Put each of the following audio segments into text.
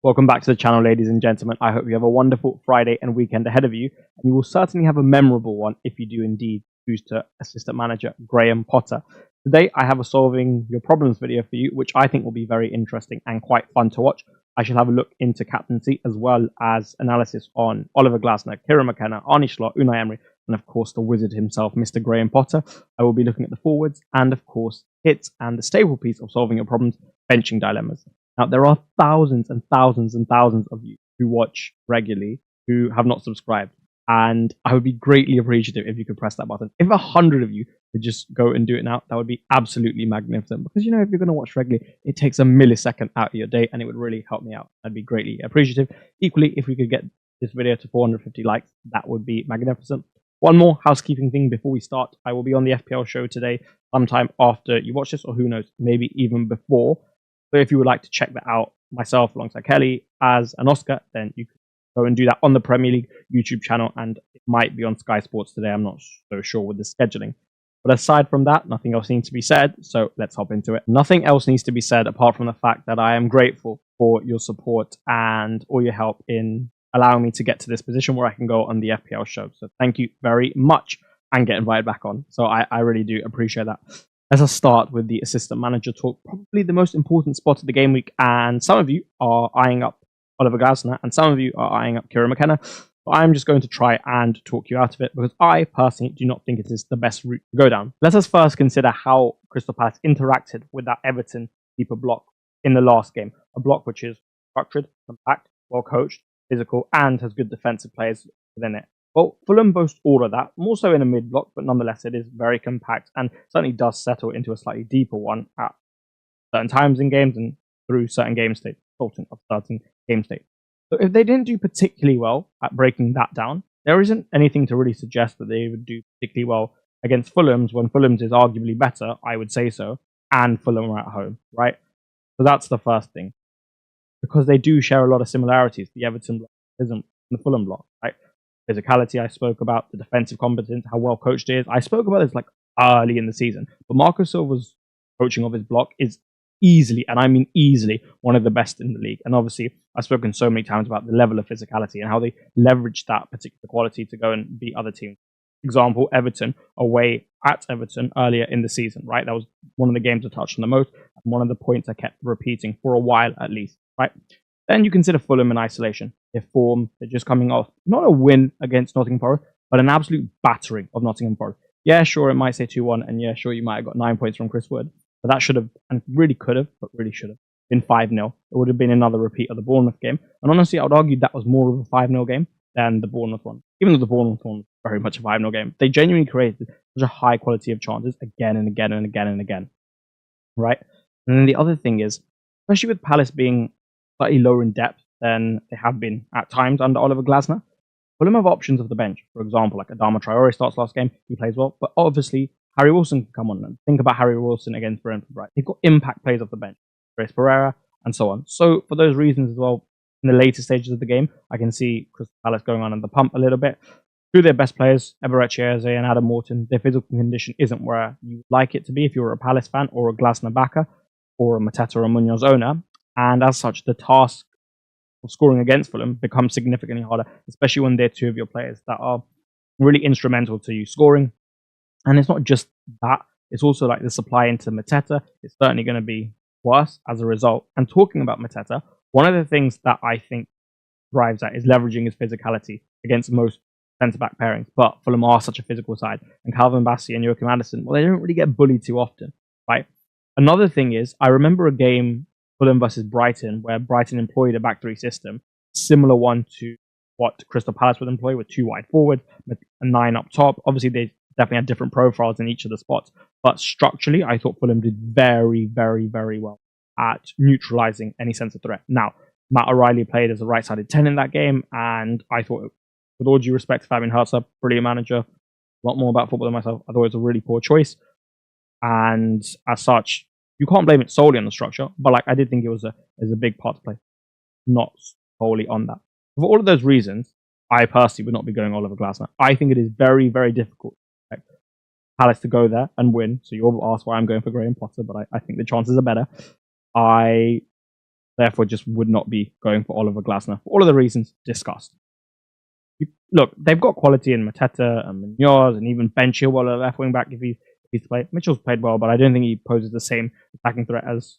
Welcome back to the channel, ladies and gentlemen. I hope you have a wonderful Friday and weekend ahead of you, and you will certainly have a memorable one if you do indeed choose to assistant manager Graham Potter. Today, I have a solving your problems video for you, which I think will be very interesting and quite fun to watch. I shall have a look into captaincy as well as analysis on Oliver Glasner, McKenna, Emery Slot, Unai Emery, and of course the wizard himself, Mr. Graham Potter. I will be looking at the forwards and of course hits and the staple piece of solving your problems, benching dilemmas. Now, there are thousands and thousands and thousands of you who watch regularly who have not subscribed. And I would be greatly appreciative if you could press that button. If 100 of you could just go and do it now, that would be absolutely magnificent. Because, you know, if you're going to watch regularly, it takes a millisecond out of your day and it would really help me out. I'd be greatly appreciative. Equally, if we could get this video to 450 likes, that would be magnificent. One more housekeeping thing before we start. I will be on the FPL show today, sometime after you watch this, or who knows, maybe even before. So if you would like to check that out myself alongside Kelly as an Oscar, then you can go and do that on the Premier League YouTube channel, and it might be on Sky Sports today. I'm not so sure with the scheduling. But aside from that, nothing else needs to be said, so let's hop into it. Nothing else needs to be said apart from the fact that I am grateful for your support and all your help in allowing me to get to this position where I can go on the FPL show. So thank you very much, and get invited back on. So I really do appreciate that. Let us start with the assistant manager talk, probably the most important spot of the game week. And some of you are eyeing up Oliver Glasner, and some of you are eyeing up McKenna. But I'm just going to try and talk you out of it because I personally do not think it is the best route to go down. Let us first consider how Crystal Palace interacted with that Everton keeper block in the last game. A block which is structured, compact, well coached, physical, and has good defensive players within it. Well, Fulham boast all of that, more so in a mid-block, but nonetheless it is very compact and certainly does settle into a slightly deeper one at certain times in games and through certain game states, resulting of certain game states. So if they didn't do particularly well at breaking that down, there isn't anything to really suggest that they would do particularly well against Fulham's when Fulham's is arguably better, I would say so, and Fulham are at home, right? So that's the first thing. Because they do share a lot of similarities. The Everton block isn't the Fulham block, right? Physicality, I spoke about the defensive competence, how well coached it is. I spoke about this like early in the season. But Marco Silva's coaching of his block is easily, and I mean easily, one of the best in the league. And obviously, I've spoken so many times about the level of physicality and how they leverage that particular quality to go and beat other teams. Example, Everton away at Everton earlier in the season, right? That was one of the games I touched on the most, and one of the points I kept repeating for a while at least, right? Then you consider Fulham in isolation. Their form, they're just coming off not a win against Nottingham Forest, but an absolute battering of Nottingham Forest. Yeah, sure, it might say 2-1, and yeah, sure, you might have got 9 points from Chris Wood, but that should have, and really could have, but really should have, been 5-0. It would have been another repeat of the Bournemouth game. And honestly, I would argue that was more of a 5-0 game than the Bournemouth one. Even though the Bournemouth one was very much a 5-0 game, they genuinely created such a high quality of chances again and again and again and again, right? And then the other thing is, especially with Palace being slightly lower in depth than they have been at times under Oliver Glasner, Fulham have options off the bench. For example, like Adama Traore starts last game, he plays well, but obviously Harry Wilson can come on and think about Harry Wilson against Brentford, right? They've got impact plays off the bench, Grace Pereira, and so on. So for those reasons as well, in the later stages of the game, I can see Crystal Palace going on the pump a little bit. Two of their best players, Eberechi Eze and Adam Morton, their physical condition isn't where you like it to be if you're a Palace fan or a Glasner backer or a Mateta or a Munoz owner. And as such, the task of scoring against Fulham becomes significantly harder, especially when they're two of your players that are really instrumental to you scoring. And it's not just that, it's also like the supply into Mateta is certainly going to be worse as a result. And talking about Mateta, one of the things that I think thrives at is leveraging his physicality against most centre-back pairings. But Fulham are such a physical side. And Calvin Bassey and Joachim Andersen, well, they don't really get bullied too often, right? Another thing is, I remember a game, Fulham versus Brighton, where Brighton employed a back three system, similar one to what Crystal Palace would employ with two wide forwards, with a 9 up top. Obviously, they definitely had different profiles in each of the spots, but structurally, I thought Fulham did very, very, very well at neutralizing any sense of threat. Now, Matt O'Reilly played as a right-sided 10 in that game, and I thought, with all due respect to Fabian Hertha, brilliant manager, a lot more about football than myself, I thought it was a really poor choice, and as such, you can't blame it solely on the structure, but like I did think it was a big part to play, not solely on that. For all of those reasons, I personally would not be going Oliver Glasner. I think it is very, very difficult for Palace to go there and win. So you'll ask why I'm going for Graham Potter, but I think the chances are better. I therefore just would not be going for Oliver Glasner for all of the reasons discussed. Look, they've got quality in Mateta and Munoz and even Ben Chilwell at left wing back if he's played. Mitchell's played well, but I don't think he poses the same attacking threat as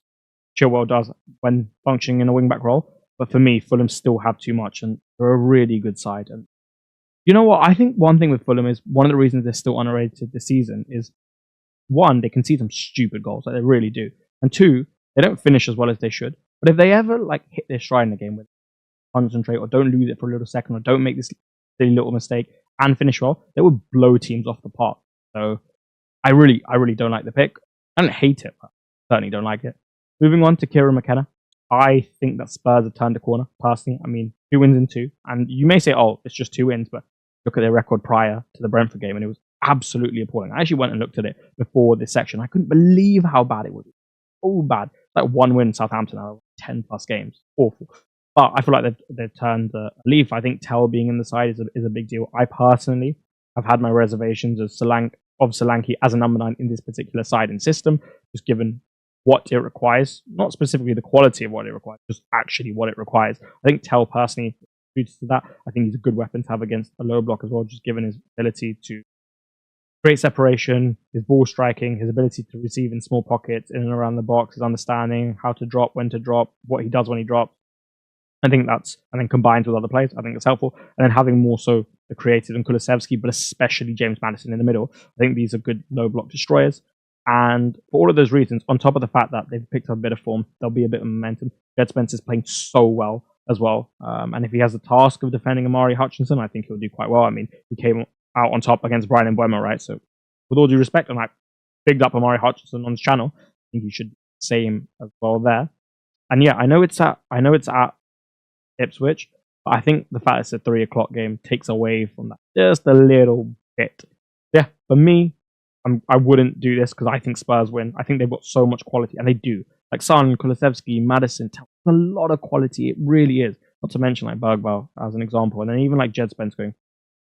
Chilwell does when functioning in a wing back role. But for me, Fulham still have too much, and they're a really good side. And you know what? I think one thing with Fulham is one of the reasons they're still underrated this season is, one, they concede some stupid goals, like they really do, and two, they don't finish as well as they should. But if they ever like hit their stride in the game with concentrate or don't lose it for a little second or don't make this silly little mistake and finish well, they would blow teams off the park. So I really don't like the pick. I don't hate it, but certainly don't like it. Moving on to Kieran McKenna. I think that Spurs have turned a corner, personally. I mean, 2 wins in 2. And you may say, oh, it's just 2 wins, but look at their record prior to the Brentford game, and it was absolutely appalling. I actually went and looked at it before this section. I couldn't believe how bad it was. So bad. Like 1 win in Southampton out of 10 plus games. Awful. But I feel like they've turned a leaf. I think Tell being in the side is a big deal. I personally have had my reservations of Solanke as a number 9 in this particular side and system, just given what it requires, not specifically the quality of what it requires, just actually what it requires. I think Tell personally suits to that. I think he's a good weapon to have against a low block as well, just given his ability to create separation, his ball striking, his ability to receive in small pockets, in and around the box, his understanding how to drop, when to drop, what he does when he drops. I think and then combined with other players, I think it's helpful. And then having more so the creative and Kulusevski, but especially James Maddison in the middle, I think these are good low block destroyers. And for all of those reasons, on top of the fact that they've picked up a bit of form, there'll be a bit of momentum. Jed Spencer's playing so well as well. And if he has the task of defending Amari Hutchinson, I think he'll do quite well. I mean, he came out on top against Brian Mbeumo, right? So with all due respect, and I bigged up Amari Hutchinson on his channel, I think he should say him as well there. And yeah, I know it's at Ipswich, but I think the fact it's a 3 o'clock game takes away from that just a little bit. Yeah, for me, I wouldn't do this because I think Spurs win. I think they've got so much quality, and they do. Like Son, Kulusevski, Maddison, a lot of quality. It really is. Not to mention like Bergvall as an example, and then even like Jed Spence going.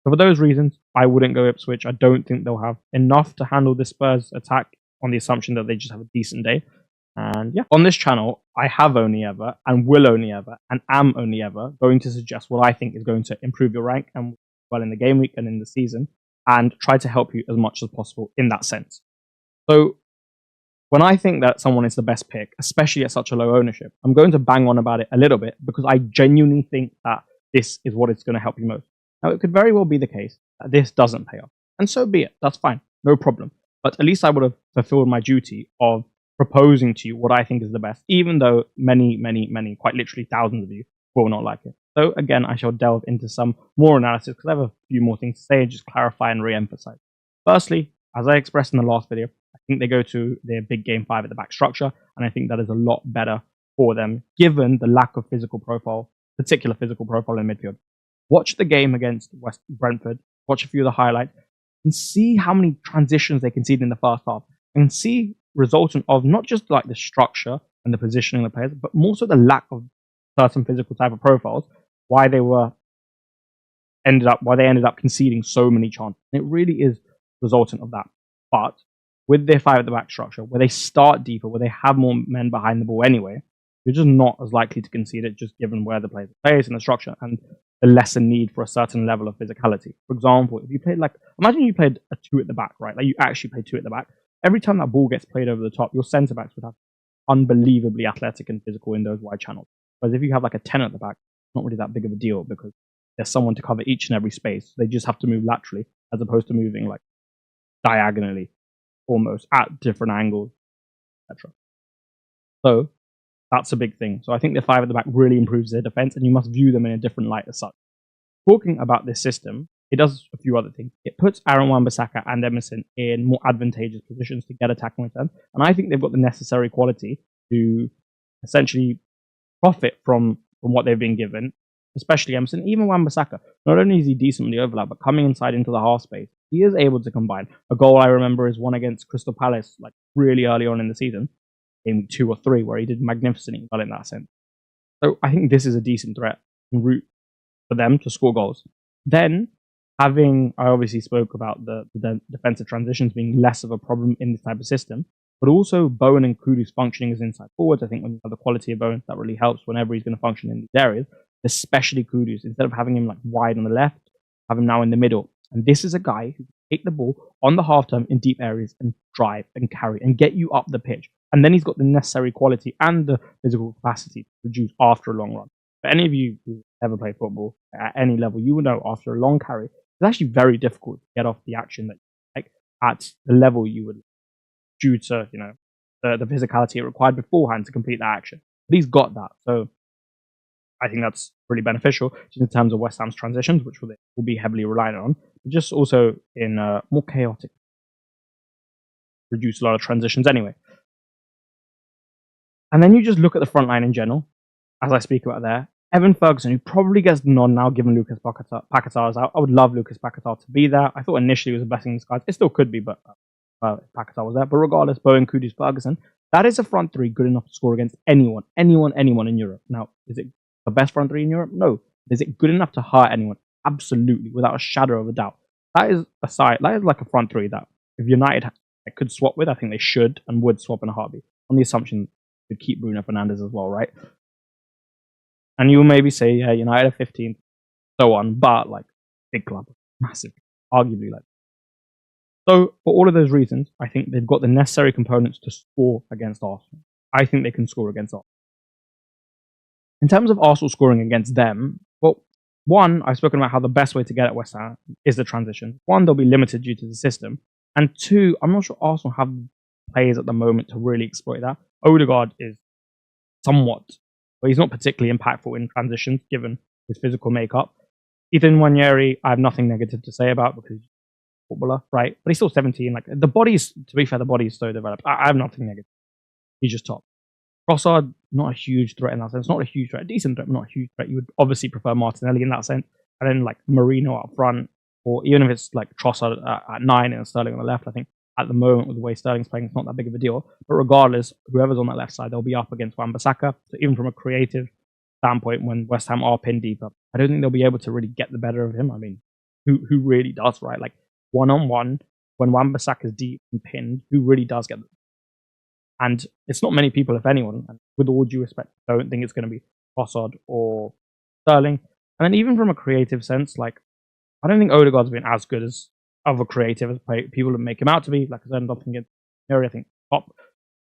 So for those reasons, I wouldn't go Ipswich. I don't think they'll have enough to handle this Spurs attack on the assumption that they just have a decent day. And yeah, on this channel, I have only ever, and will only ever, and am only ever going to suggest what I think is going to improve your rank and well in the game week and in the season, and try to help you as much as possible in that sense. So when I think that someone is the best pick, especially at such a low ownership, I'm going to bang on about it a little bit because I genuinely think that this is what is going to help you most. Now, it could very well be the case that this doesn't pay off, and so be it. That's fine. No problem. But at least I would have fulfilled my duty of proposing to you what I think is the best, even though many, quite literally thousands of you will not like it. So again, I shall delve into some more analysis because I have a few more things to say and just clarify and re-emphasize. Firstly, as I expressed in the last video, I think they go to their big game 5 at the back structure, and I think that is a lot better for them, given the lack of particular physical profile in midfield. Watch the game against West Brentford, watch a few of the highlights, and see how many transitions they conceded in the first half, and see resultant of not just like the structure and the positioning of the players, but more so the lack of certain physical type of profiles, why they ended up conceding so many chances. And it really is resultant of that. But with their 5 at the back structure, where they start deeper, where they have more men behind the ball anyway, you're just not as likely to concede it, just given where the players are placed and the structure and the lesser need for a certain level of physicality. For example, if you played imagine you played a 2 at the back, right? Like you actually played 2 at the back. Every time that ball gets played over the top, your centre backs would have unbelievably athletic and physical in those wide channels. Whereas if you have like a 10 at the back, it's not really that big of a deal because there's someone to cover each and every space. They just have to move laterally as opposed to moving like diagonally, almost at different angles, etc. So that's a big thing. So I think the 5 at the back really improves their defense, and you must view them in a different light as such. Talking about this system, it does a few other things. It puts Aaron Wan-Bissaka and Emerson in more advantageous positions to get attacking returns, and I think they've got the necessary quality to essentially profit from what they've been given, especially Emerson. Even Wan-Bissaka, not only is he decent in the overlap, but coming inside into the half space, he is able to combine. A goal I remember is one against Crystal Palace, like really early on in the season, in 2 or 3, where he did magnificently well in that sense. So I think this is a decent threat and route for them to score goals. Then, I obviously spoke about the defensive transitions being less of a problem in this type of system. but also Bowen and Kudus functioning as inside forwards. I think when you have the quality of Bowen, that really helps whenever he's going to function in these areas, especially Kudus. Instead of having him like wide on the left, have him now in the middle. And this is a guy who can take the ball on the half turn in deep areas and drive and carry and get you up the pitch. And then he's got the necessary quality and the physical capacity to produce after a long run. For any of you who ever play football at any level, you will know after a long carry, it's actually very difficult to get off the action that you like at the level you would, due to the physicality required beforehand to complete that action. But he's got that, so I think that's really beneficial just in terms of West Ham's transitions, which will be heavily reliant on, but just also in more chaotic, reduce a lot of transitions anyway. And then you just look at the front line in general, as I speak about there. Evan Ferguson, who probably gets the nod now given Lucas Paquetá is out. I would love Lucas Paquetá to be there. I thought initially it was a blessing in disguise. It still could be, but Paquetá was there. But regardless, Bowen, Kudus, Ferguson, that is a front three good enough to score against anyone in Europe. Now, is it the best front three in Europe? No. Is it good enough to hurt anyone? Absolutely, without a shadow of a doubt. That is a side. That is like a front three that if United could swap with, I think they should and would swap in a heartbeat. On the assumption they could keep Bruno Fernandes as well, right? And you will maybe say, yeah, United are 15th, so on, but like big club, massive, arguably like. So for all of those reasons, I think they've got the necessary components to score against Arsenal. I think they can score against Arsenal. In terms of Arsenal scoring against them, well, one, I've spoken about how the best way to get at West Ham is the transition. One, they'll be limited due to the system. And two, I'm not sure Arsenal have players at the moment to really exploit that. Odegaard is somewhat, but he's not particularly impactful in transitions given his physical makeup. Ethan Nwaneri, I have nothing negative to say about because he's a footballer, right? But he's still 17. Like the body's, to be fair, the body is so developed. I have nothing negative. He's just top. Trossard, not a huge threat in that sense. Not a huge threat. Decent threat, but not a huge threat. You would obviously prefer Martinelli in that sense. And then like Marino up front, or even if it's like Trossard at 9 and Sterling on the left, I think at the moment with the way Sterling's playing, it's not that big of a deal. But regardless, whoever's on that left side, they'll be up against Wan-Bissaka. So even from a creative standpoint, when West Ham are pinned deeper, I don't think they'll be able to really get the better of him. I mean, who really does, right? Like one-on-one, when Wan-Bissaka's deep and pinned, who really does get them? And it's not many people, if anyone, and with all due respect, I don't think it's going to be Trossard or Sterling. And then even from a creative sense, like, I don't think Odegaard's been as good as other creative as people make him out to be. Like I said, nothing against Emery, I think top.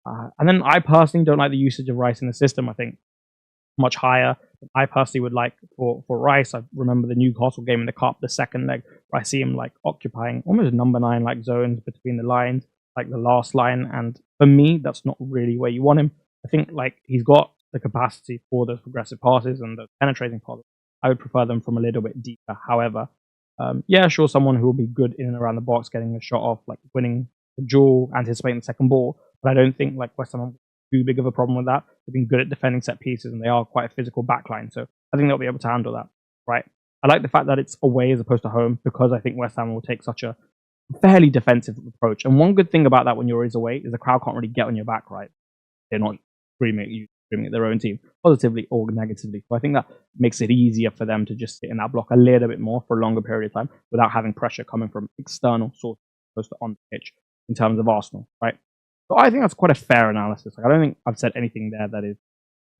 And then I personally don't like the usage of Rice in the system. I think much higher than I personally would like for Rice. I remember the Newcastle game in the Cup, the second leg, where I see him like occupying almost number 9 like zones between the lines, like the last line. And for me, that's not really where you want him. I think like he's got the capacity for those progressive passes and those penetrating passes. I would prefer them from a little bit deeper. However, yeah, sure, someone who will be good in and around the box, getting a shot off, like winning the duel, anticipating the second ball. But I don't think like West Ham have too big of a problem with that. They've been good at defending set pieces, and they are quite a physical backline. So I think they'll be able to handle that, right? I like the fact that it's away as opposed to home, because I think West Ham will take such a fairly defensive approach. And one good thing about that when you're always away is the crowd can't really get on your back, right? They're not screaming at you, screaming at their own team, positively or negatively. So I think that makes it easier for them to just sit in that block a little bit more for a longer period of time without having pressure coming from external sources opposed to on the pitch in terms of Arsenal, right? So I think that's quite a fair analysis. Like, I don't think I've said anything there that is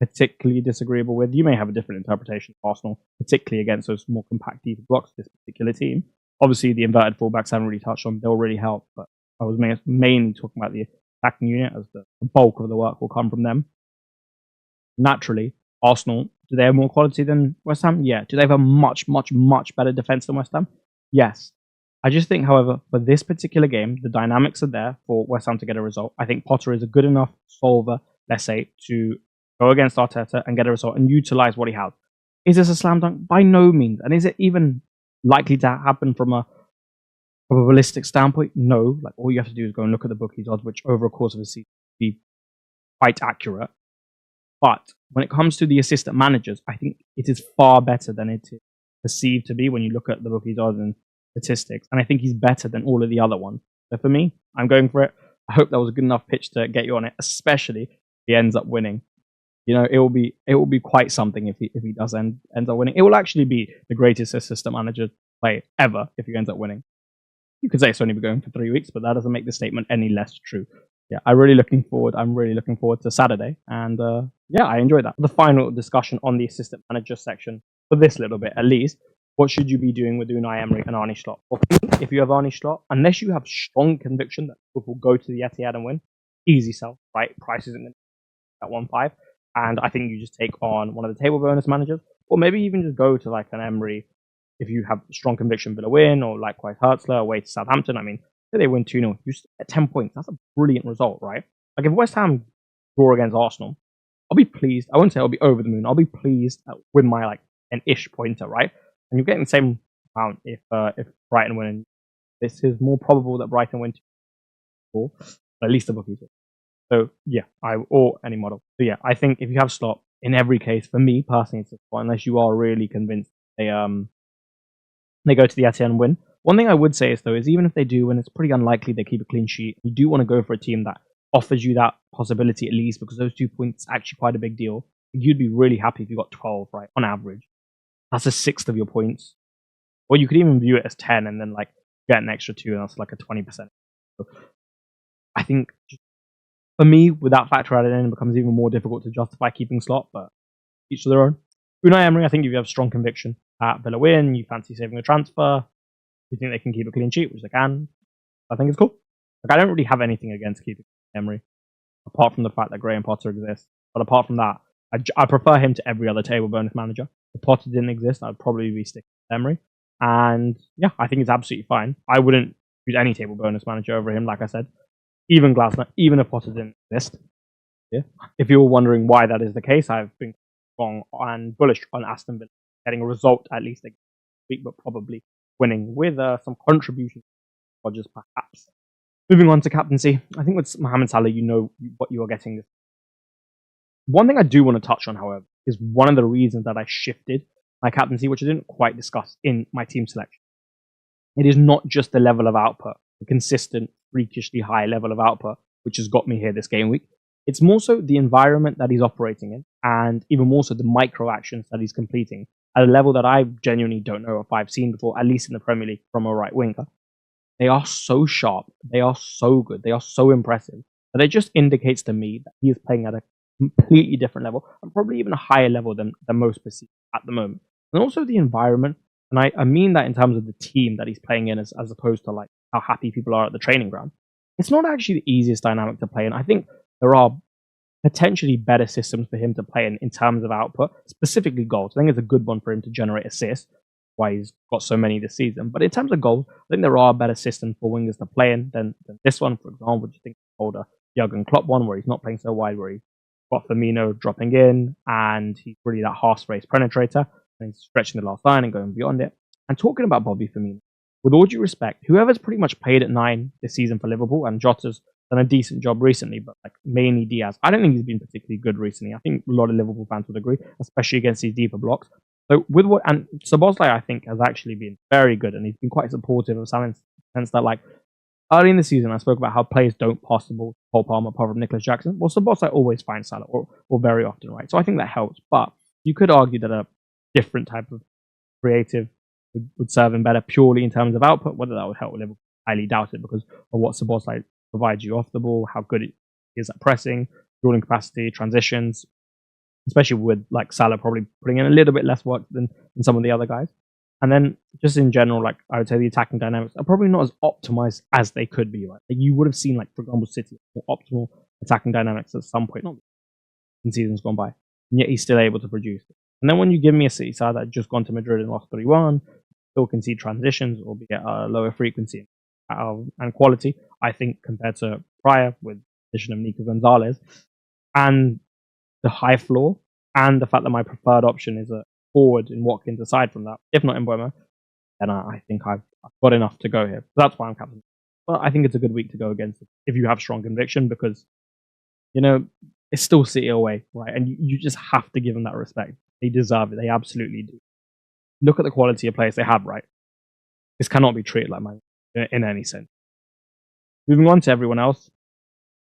particularly disagreeable with. You may have a different interpretation of Arsenal, particularly against those more compact deeper blocks of this particular team. Obviously, the inverted fullbacks I haven't really touched on. They'll really help, but I was mainly talking about the attacking unit, as the bulk of the work will come from them. Naturally, Arsenal, do they have more quality than West Ham? Yeah. Do they have a much, much, much better defense than West Ham? Yes. I just think, however, for this particular game, the dynamics are there for West Ham to get a result. I think Potter is a good enough solver, let's say, to go against Arteta and get a result and utilize what he has. Is this a slam dunk? By no means. And is it even likely to happen from a probabilistic standpoint? No. Like, all you have to do is go and look at the bookies odds, which over a course of a season be quite accurate. But when it comes to the assistant managers, I think it is far better than it is perceived to be when you look at the bookies odds and statistics. And I think he's better than all of the other ones. So for me, I'm going for it. I hope that was a good enough pitch to get you on it, especially if he ends up winning. You know, it will be quite something if he does ends up winning. It will actually be the greatest assistant manager play ever if he ends up winning. You could say it's only been going for 3 weeks, but that doesn't make the statement any less true. yeah, I'm really looking forward to Saturday. And yeah, I enjoyed that. The final discussion on the assistant manager section for this little bit, at least. What should you be doing with Unai Emery and Arnie Slot? Well, for me, if you have Arnie Slot, unless you have strong conviction that Liverpool will go to the Etihad and win, easy sell, right? Price isn't at 1.5. And I think you just take on one of the table bonus managers, or maybe even just go to like an Emery if you have strong conviction Villa win, or likewise Hertzler away to Southampton. I mean, say they win 2-0, you still get 10 points. That's a brilliant result, right? Like if West Ham draw against Arsenal, I'll be pleased. I won't say I'll be over the moon. I'll be pleased with my like an ish pointer, right? And you're getting the same amount if Brighton win. This is more probable that Brighton win 2-4, at least the bookies. So yeah, or any model. So yeah, I think if you have Slot, in every case, for me personally, it's a spot, unless you are really convinced they go to the Etihad and win. One thing I would say is though, is even if they do win, it's pretty unlikely they keep a clean sheet. You do want to go for a team that offers you that possibility at least, because those 2 points are actually quite a big deal. You'd be really happy if you got 12, right, on average. That's a sixth of your points. Or you could even view it as 10 and then like get an extra 2, and that's like a 20%. So I think for me, with that factor added in, it becomes even more difficult to justify keeping Slot, but each to their own. Unai Emery, I think if you have strong conviction at Villa win, you fancy saving a transfer, you think they can keep a clean sheet, which they can, I think it's cool. Like, I don't really have anything against keeping Emery, apart from the fact that Graham Potter exists. But apart from that, I prefer him to every other table bonus manager. If Potter didn't exist, I'd probably be sticking with Emery. And yeah, I think it's absolutely fine. I wouldn't use any table bonus manager over him, like I said. Even Glasner, even if Potter didn't exist. Yeah. If you were wondering why that is the case, I've been wrong and bullish on Aston Villa getting a result at least this week, but probably winning with some contribution or just perhaps. Moving on to captaincy, I think with Mohamed Salah, you know what you are getting. One thing I do want to touch on, however, is one of the reasons that I shifted my captaincy, which I didn't quite discuss in my team selection. It is not just the level of output, the consistent, freakishly high level of output, which has got me here this game week. It's more so the environment that he's operating in, and even more so the micro actions that he's completing at a level that I genuinely don't know if I've seen before, at least in the Premier League from a right winger. They are so sharp, they are so good, they are so impressive, that it just indicates to me that he is playing at a completely different level, and probably even a higher level than most perceive at the moment. And also the environment, and I mean that in terms of the team that he's playing in, as opposed to like how happy people are at the training ground. It's not actually the easiest dynamic to play in. I think there are potentially better systems for him to play in terms of output, specifically goals. I think it's a good one for him to generate assists, why he's got so many this season. But in terms of goals, I think there are better systems for wingers to play in than this one, for example, which I think is older Jurgen Klopp one, where he's not playing so wide, where he's got Firmino dropping in, and he's really that half-space penetrator, and he's stretching the last line and going beyond it. And talking about Bobby Firmino, with all due respect, whoever's pretty much played at 9 this season for Liverpool, and Jota's done a decent job recently, but like mainly Diaz. I don't think he's been particularly good recently. I think a lot of Liverpool fans would agree, especially against these deeper blocks. So with what, and Szoboszlai, I think, has actually been very good, and he's been quite supportive of Salah in the sense that, like, early in the season, I spoke about how players don't pass the ball to Cole Palmer apart from Nicholas Jackson. Well, Szoboszlai always finds Salah, or very often, right? So I think that helps. But you could argue that a different type of creative would serve him better purely in terms of output. Whether that would help with Liverpool, I highly doubt it, because of what Szoboszlai provides you off the ball, how good it is at pressing, drawing capacity, transitions, especially with like Salah probably putting in a little bit less work than some of the other guys. And then just in general, like I would say the attacking dynamics are probably not as optimized as they could be, right? Like you would have seen, like, for example, City, more optimal attacking dynamics at some point, not in seasons gone by. And yet he's still able to produce it. And then when you give me a City side that had just gone to Madrid and lost 3-1, still concede transitions, albeit at a lower frequency and quality, I think, compared to prior, with the addition of Nico Gonzalez, and the high floor, and the fact that my preferred option is a forward in Watkins aside from that, if not in Mbeumo, then I think I've got enough to go here. So that's why I'm captain. But I think it's a good week to go against it if you have strong conviction, because, you know, it's still City away, right? And you just have to give them that respect. They deserve it. They absolutely do. Look at the quality of players they have, right? This cannot be treated like Man in any sense. Moving on to everyone else.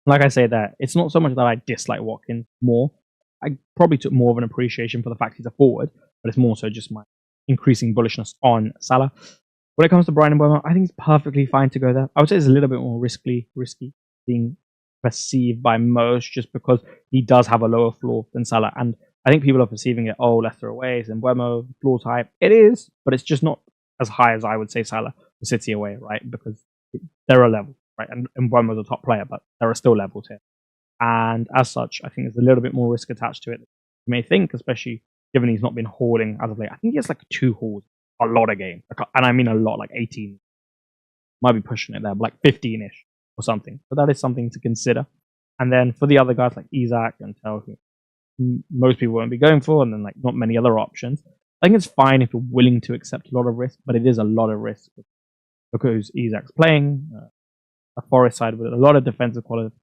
Like I say there, it's not so much that I dislike Watkins more. I probably took more of an appreciation for the fact he's a forward, but it's more so just my increasing bullishness on Salah. When it comes to Brian Mbeumo, I think it's perfectly fine to go there. I would say it's a little bit more risky being perceived by most, just because he does have a lower floor than Salah. And I think people are perceiving it, oh, Leicester away, Zimbabwe, floor's high. It is, but it's just not as high as I would say Salah or City away, right? Because there are levels, right? And Mbeumo's a top player, but there are still levels here. And as such, I think there's a little bit more risk attached to it than you may think, especially given he's not been hauling as of late. I think he has like 2 hauls, a lot of games. And I mean a lot, like 18. Might be pushing it there, but like 15-ish or something. So that is something to consider. And then for the other guys like Isaac and Tel, who most people won't be going for, and then like not many other options, I think it's fine if you're willing to accept a lot of risk, but it is a lot of risk because Isaac's playing a Forest side with a lot of defensive quality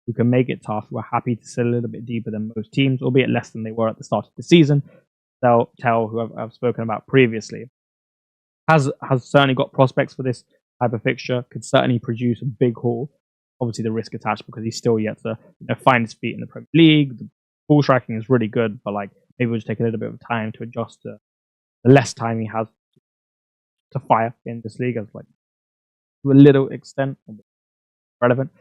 who can make it tough, who are happy to sit a little bit deeper than most teams, albeit less than they were at the start of the season. Tel, who I've spoken about previously, has certainly got prospects for this type of fixture, could certainly produce a big haul. Obviously, the risk attached because he's still yet to find his feet in the Premier League. The ball striking is really good, but like maybe we'll just take a little bit of time to adjust to the less time he has to fire in this league, as like to a little extent relevant,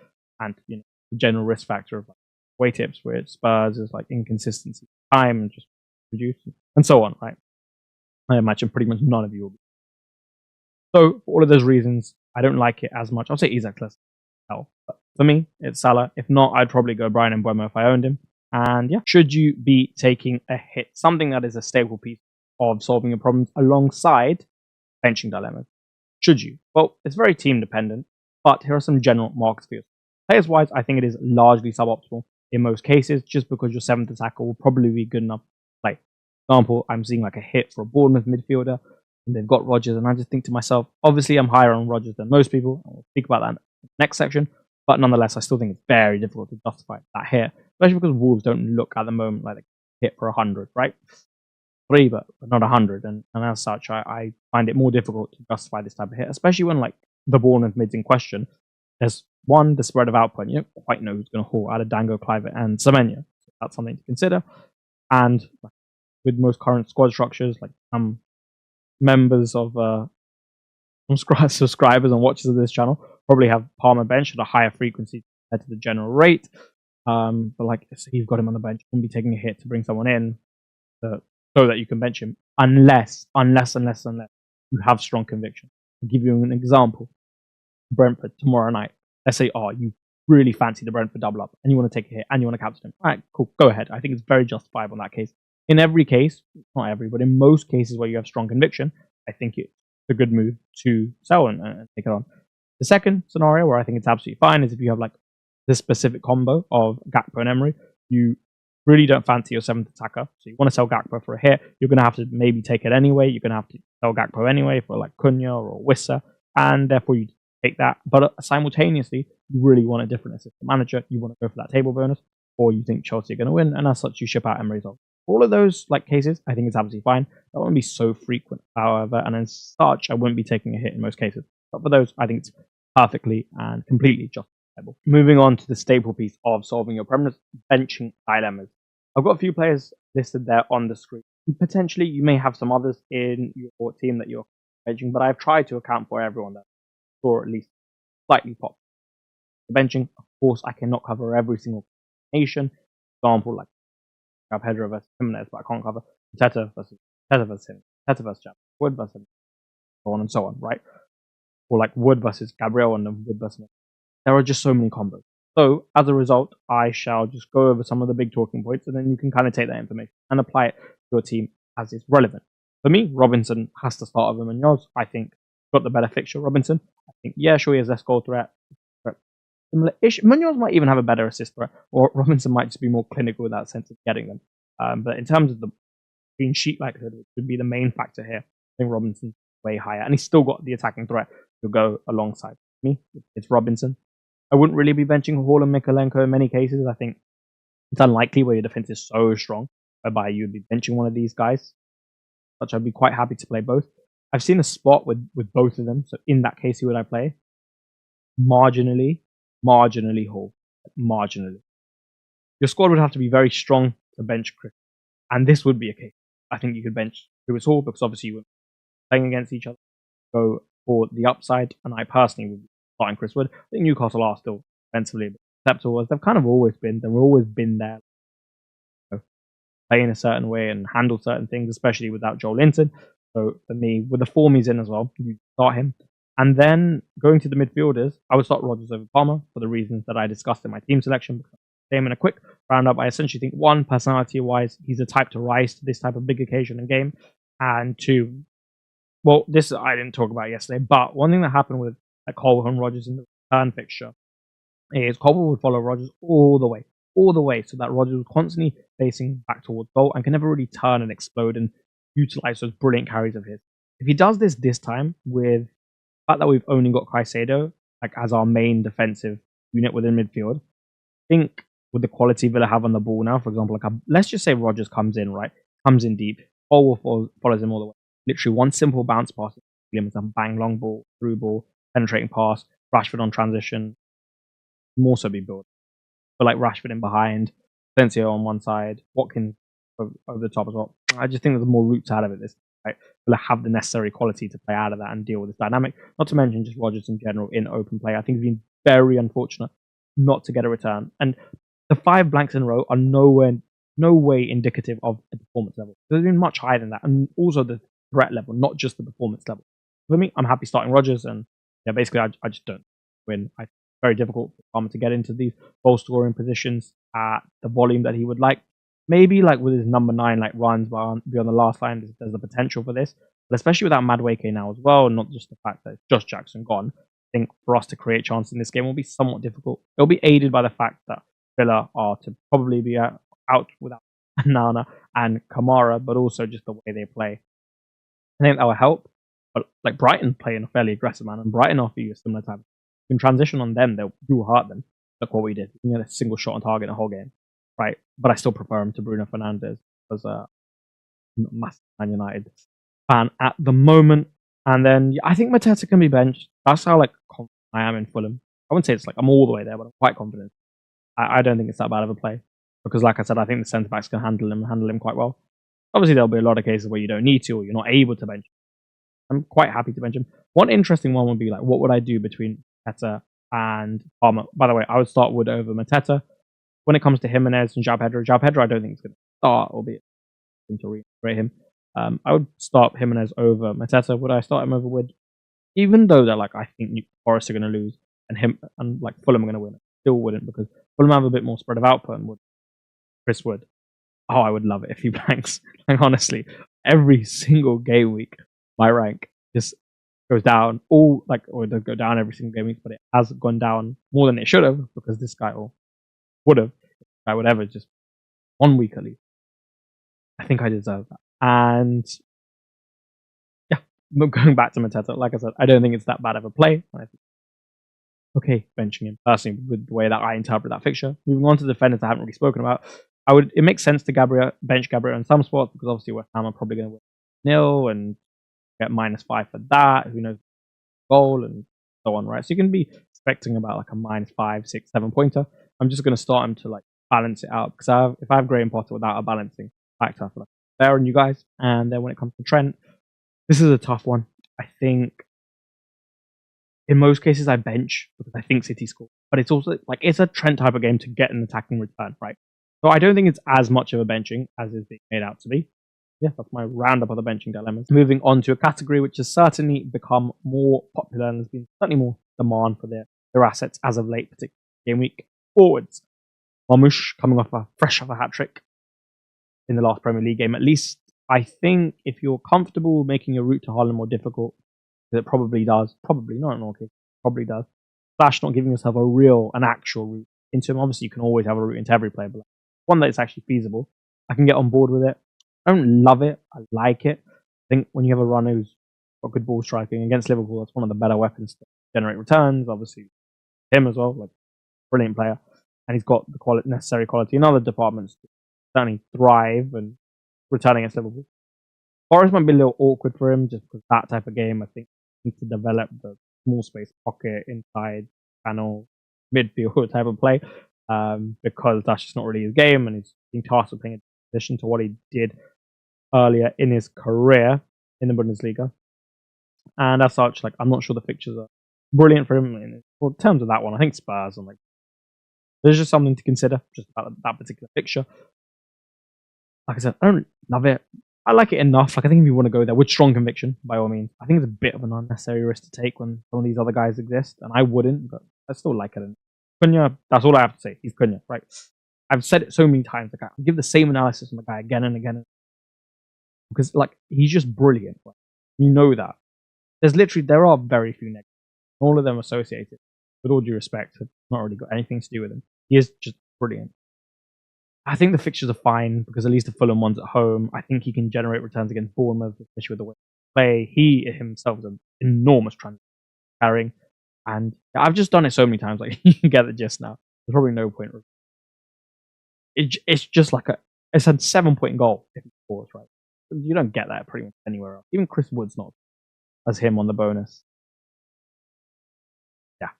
and the general risk factor of like away tips where Spurs is like inconsistency, time, and just produce and so on, right? I imagine pretty much none of you will be. So for all of those reasons, I don't like it as much. I'll say Isaac less hell. But for me, it's Salah. If not, I'd probably go Brian Mbeumo if I owned him. And yeah, should you be taking a hit? Something that is a staple piece of solving your problems alongside benching dilemmas. Should you? Well, it's very team dependent, but here are some general marks for you. Players wise, I think it is largely suboptimal in most cases, just because your 7th attacker will probably be good enough. Like, for example, I'm seeing like a hit for a Bournemouth midfielder, and they've got Rodgers, and I just think to myself, obviously I'm higher on Rodgers than most people. I'll speak about that in the next section, but nonetheless, I still think it's very difficult to justify that hit, especially because Wolves don't look at the moment like they hit for 100, right? 3, but not 100, and as such, I find it more difficult to justify this type of hit, especially when like the Bournemouth mids in question. There's one, the spread of output, you don't quite know who's going to haul out of Dango, Clive, and Semenya. So that's something to consider. And with most current squad structures, like members of subscribers and watchers of this channel probably have Palmer bench at a higher frequency compared to the general rate. But like, so you've got him on the bench, you wouldn't be taking a hit to bring someone in so that you can bench him, unless you have strong conviction. I'll give you an example. Brentford tomorrow night. Let's say, you really fancy the Brentford double up and you want to take a hit and you want to captain him. All right, cool, go ahead. I think it's very justifiable in that case. In every case, not every, but in most cases where you have strong conviction, I think it's a good move to sell and take it on. The second scenario where I think it's absolutely fine is if you have like this specific combo of Gakpo and Emery. You really don't fancy your 7th attacker, so you want to sell Gakpo for a hit. You're going to have to maybe take it anyway. You're going to have to sell Gakpo anyway for like Cunha or Wissa, and therefore you take that. But simultaneously, you really want a different assistant manager. You want to go for that table bonus, or you think Chelsea are going to win, and as such, you ship out Emery Slot. All of those like cases, I think it's absolutely fine. That won't be so frequent, however, and as such, I wouldn't be taking a hit in most cases. But for those, I think it's perfectly and completely justifiable. Moving on to the staple piece of solving your premise, benching dilemmas. I've got a few players listed there on the screen. Potentially, you may have some others in your team that you're benching, but I've tried to account for everyone there, or at least slightly pop. The benching, of course, I cannot cover every single nation. For example, like I have Pedro versus Jimenez, but I can't cover Teta versus him, Teta versus Jam, Wood versus him, so on and so on, right? Or like Wood versus Gabriel and then Wood versus me. There are just so many combos. So as a result, I shall just go over some of the big talking points, and then you can kind of take that information and apply it to your team as is relevant. For me, Robinson has to start over Munoz. I think got the better fixture, Robinson. I think, yeah, sure, he has less goal threat. Similar-ish. Munoz might even have a better assist threat, or Robinson might just be more clinical with that sense of getting them. But in terms of the clean sheet likelihood, which would be the main factor here, I think Robinson's way higher, and he's still got the attacking threat to go alongside me. It's Robinson. I wouldn't really be benching Hall and Mikalenko in many cases. I think it's unlikely where your defense is so strong, whereby you'd be benching one of these guys. But I'd be quite happy to play both. I've seen a spot with both of them. So in that case, who would I play? Marginally Hall. Marginally. Your squad would have to be very strong to bench Chris. And this would be a case. I think you could bench Lewis Hall because obviously you were playing against each other. Go for the upside. And I personally would be starting Chris Wood. I think Newcastle are still defensively acceptable as they've kind of always been. They've always been there, play in a certain way and handle certain things, especially without Joel Linton. So for me, with the form he's in as well, you start him. And then going to the midfielders, I would start Rodgers over Palmer for the reasons that I discussed in my team selection. In a quick roundup, I essentially think one, personality-wise, he's the type to rise to this type of big occasion and game, and two, well, this I didn't talk about yesterday, but one thing that happened with Colwill and Rodgers in the return fixture is Colwill would follow Rodgers all the way, so that Rodgers was constantly facing back towards goal and can never really turn and explode and utilize those brilliant carries of his. If he does this time with the fact that we've only got Caicedo as our main defensive unit within midfield, I think with the quality Villa have on the ball now, for example, let's just say Rodgers comes in deep, Colwill follows him all the way. Literally one simple bounce pass, and bang, long ball, through ball, penetrating pass, Rashford on transition, more so be built. But Rashford in behind, Asensio on one side, Watkins over the top as well. I just think there's more roots out of it this time, right? We'll have the necessary quality to play out of that and deal with this dynamic. Not to mention just Rodgers in general in open play. I think he's been very unfortunate not to get a return. And the 5 blanks in a row are no way indicative of the performance level. There's been much higher than that, and also the threat level, not just the performance level. For me, I'm happy starting Rodgers, and basically I just don't win. It's very difficult for Palmer to get into these goal scoring positions at the volume that he would like. Maybe with his number 9 runs beyond the last line, there's the potential for this. But especially without Madueke now as well, not just the fact that it's Josh Jackson gone, I think for us to create chances in this game will be somewhat difficult. It'll be aided by the fact that Villa are to probably be out without Nana and Kamara, but also just the way they play. I think that will help. But Brighton play in a fairly aggressive manner, and Brighton offer you a similar type. You can transition on them, they'll do hurt them. Look what we did. We had a single shot on target in the whole game. Right? But I still prefer him to Bruno Fernandes as a massive Man United fan at the moment. And then I think Mateta can be benched. That's how confident I am in Fulham. I wouldn't say it's I'm all the way there, but I'm quite confident. I don't think it's that bad of a play. Because like I said, I think the centre backs can handle him quite well. Obviously there'll be a lot of cases where you don't need to or you're not able to bench him. I'm quite happy to bench him. One interesting one would be what would I do between Mateta and Palmer? By the way, I would start Wood over Mateta. When it comes to Jimenez and João Pedro I don't think it's going to start, albeit to reintegrate him. I would start Jimenez over Mateta. Would I start him over Wood? Even though that I think Forest are going to lose and Fulham are going to win, I still wouldn't, because Fulham have a bit more spread of output and Chris Wood. Oh, I would love it if he blanks. Honestly, every single game week, my rank just goes down. Or it does go down every single game week, but it has gone down more than it should have, because this guy would have, if I would ever just 1 week at least. I think I deserve that. And yeah, going back to Mateta, like I said, I don't think it's that bad of a play. Okay, benching him personally with the way that I interpret that fixture. Moving on to the defenders I haven't really spoken about. It makes sense to bench Gabriel in some spots, because obviously West Ham are probably going to win 0 and get -5 for that. Who knows, goal and so on, right? So you can be expecting about a -5, 6, 7 pointer. I'm just going to start him to balance it out, because if I have Graham Potter without a balancing factor, I feel fair on you guys. And then when it comes to Trent, this is a tough one. I think in most cases I bench because I think City score, but it's also it's a Trent type of game to get an attacking return, right? So I don't think it's as much of a benching as is being made out to be. Yeah, that's my roundup of the benching dilemmas. Moving on to a category which has certainly become more popular and there's been certainly more demand for their assets as of late, particularly game week forwards. Marmoush coming off fresh off a hat-trick in the last Premier League game. At least I think if you're comfortable making your route to Haaland more difficult, it probably does. Probably, not in all cases, probably does. Slash not giving yourself an actual route into him. Obviously, you can always have a route into every player, but one that is actually feasible. I can get on board with it. I don't love it. I like it. I think when you have a runner who's got good ball striking against Liverpool, that's one of the better weapons to generate returns. Obviously, him as well, brilliant player. And he's got the necessary quality in other departments to certainly thrive and returning against Liverpool. Forest might be a little awkward for him just because that type of game, I think, needs to develop the small space pocket, inside, channel, midfield type of play, because that's just not really his game, and he's being tasked with playing in addition to what he did earlier in his career in the Bundesliga. And as such, I'm not sure the fixtures are brilliant for him in terms of that one. I think Spurs and There's just something to consider just about that particular fixture. Like I said, I don't love it. I like it enough. Like, I think if you want to go there with strong conviction, by all means, I think it's a bit of an unnecessary risk to take when some of these other guys exist, and I wouldn't, but I still like it. Cunha, that's all I have to say. He's Cunha, right? I've said it so many times. Like, I give the same analysis on the guy again and again, because like he's just brilliant. Right? You know that. There are very few negatives. All of them associated, with all due respect, have not really got anything to do with him. He is just brilliant. I think the fixtures are fine because at least the Fulham one's at home. I think he can generate returns against Bournemouth, especially with the way they play. He himself is an enormous transition carrying, and I've just done it so many times. Like, you can get the gist now. There's probably no point. It's just like it's a 7-point goal if he scores, right? You don't get that pretty much anywhere else. Even Chris Wood's not as him on the bonus. Yeah,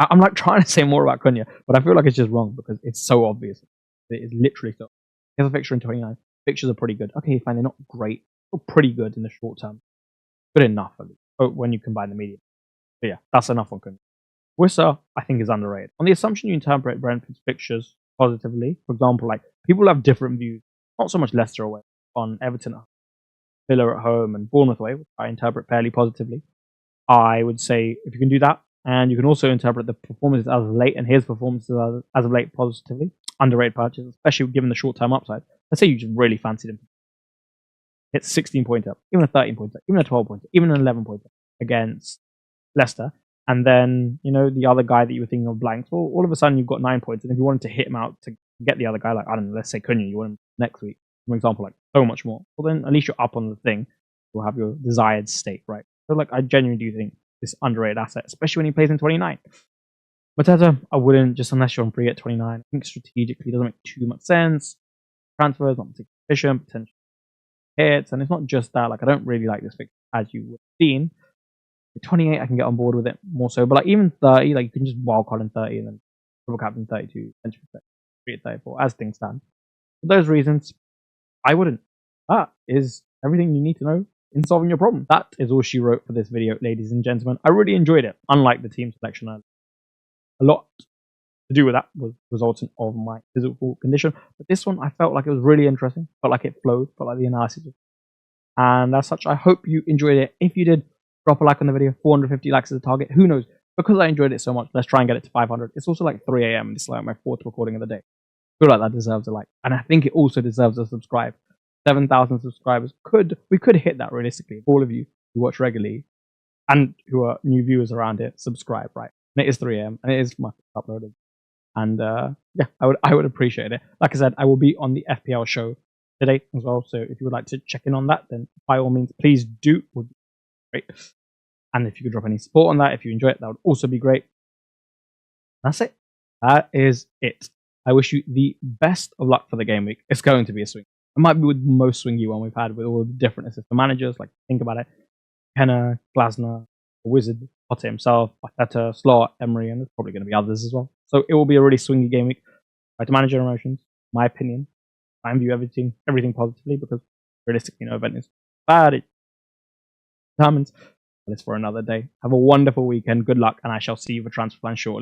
I'm like trying to say more about Cunha, but I feel like it's just wrong because it's so obvious. It is literally so. He has a fixture in 29. Fixtures are pretty good. Okay, fine, they're not great, but pretty good in the short term. Good enough at least when you combine the medium. But yeah, that's enough on Cunha. Wissa, I think, is underrated. On the assumption you interpret Brentford's fixtures positively, for example, like people have different views. Not so much Leicester away on Everton, Villa at home, and Bournemouth away, which I interpret fairly positively. I would say if you can do that, and you can also interpret the performances as of late and his performances as of late positively. Underrated purchase, especially given the short-term upside. Let's say you just really fancied him. Hit 16-pointer, even a 13-pointer, even a 12-pointer, even an 11-pointer against Leicester. And then, the other guy that you were thinking of blanks, well, all of a sudden you've got 9 points. And if you wanted to hit him out to get the other guy, like, I don't know, let's say Cunha, you want him next week, for example, like so much more. Well, then at least you're up on the thing. You'll have your desired state, right? So, like, I genuinely do think this underrated asset, especially when he plays in 29. Mateta, I wouldn't, just unless you're on free at 29. I think strategically it doesn't make too much sense. Transfers not particularly efficient, potential hits, and it's not just that. Like, I don't really like this fixture as you would have seen. At 28, I can get on board with it more so, but like even 30, like you can just wildcard in 30 and then triple captain 32, bench 33 at 34, as things stand. For those reasons, I wouldn't. That is everything you need to know in solving your problem. That is all she wrote for this video, ladies and gentlemen. I really enjoyed it, unlike the team selection. A lot to do with that was resultant of my physical condition, but this one I felt like it was really interesting, felt like it flowed, felt like the analysis was. And as such, I hope you enjoyed it. If you did, drop a like on the video. 450 likes is the target. Who knows? Because I enjoyed it so much, let's try and get it to 500. It's also like 3 a.m. and it's like my 4th recording of the day. I feel like that deserves a like, and I think it also deserves a subscribe. 7,000 subscribers. We could hit that realistically if all of you who watch regularly and who are new viewers around it subscribe, right? And it is 3 a.m. and it is my uploaded. And yeah, I would appreciate it. Like I said, I will be on the FPL show today as well. So if you would like to check in on that, then by all means, please do. It would be great. And if you could drop any support on that, if you enjoy it, that would also be great. That's it. That is it. I wish you the best of luck for the game week. It's going to be a swing. It might be with the most swingy one we've had with all the different assistant managers. Like, think about it. McKenna, Glasner, Wizard, Potter himself, Arteta, Slot, Emery, and there's probably going to be others as well. So it will be a really swingy game week. Try to manage your emotions. My opinion. I view everything positively because realistically, no event is bad. It determines. But it's for another day. Have a wonderful weekend. Good luck, and I shall see you for transfer plan shortly.